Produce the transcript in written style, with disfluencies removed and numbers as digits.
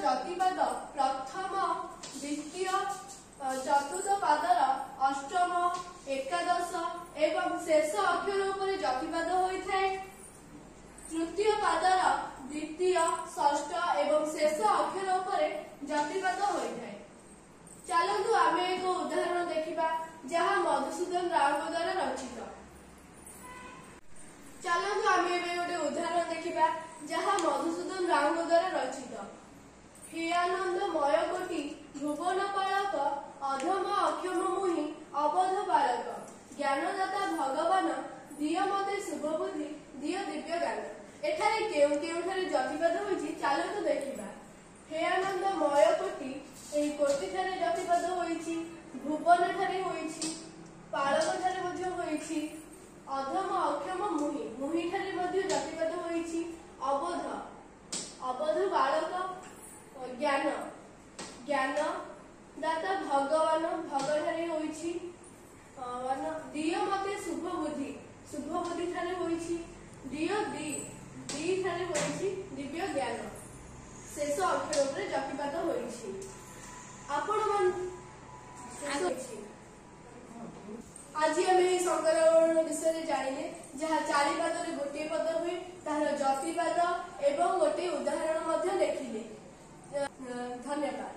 जतिपद प्रथम द्वितीय चतुर्थ पादर अष्टम एकादश एवं शेष अक्षर उपर जतिपद होता है। तृतीय पादर द्वितीय षष्ठ एवं शेष अक्षर उपर जतिपद होता है। चलतु आम एक उदाहरण देखा जहाँ मधुसूदन राव द्वारा रचित। चलतु आम गोटे उदाहरण देखा जहाँ मधुसूदन राव द्वारा रचित। हे आनंद मय कोटि भुवन पालक अधम अक्षम मुहि अबध बालक ज्ञानदाता भगवान दिय मते शुभ बुद्धि दिय दिव्य ज्ञान। एठारे केउठारे जतिपद होइछि चलतु देखिबा। हे आनंद मय कोटि एही कोटि ठारे जतिपद होइछि, भुवन ठारे होइछि, पालक ठारे मध्ये होइछि, अधम अक्षम मुहि मुहि ठारे मध्ये जतिपद होइछि, अबध अबध बालक ज्ञान ज्ञान दाता भगवान भग ठारे होइछि, दिय मते शुभ बुद्धि ठारे होइछि, दिय दी ठारे होइछि दिव्य ज्ञान। शेष अक्षर उपरे जतिपद होइछि। आपण मन आज आम संकर विषय जानिले जहाँ चारि पद गोटे पद हुए तार जतिपद एवं गोटे उदाहरण देखिले। धन्यवाद।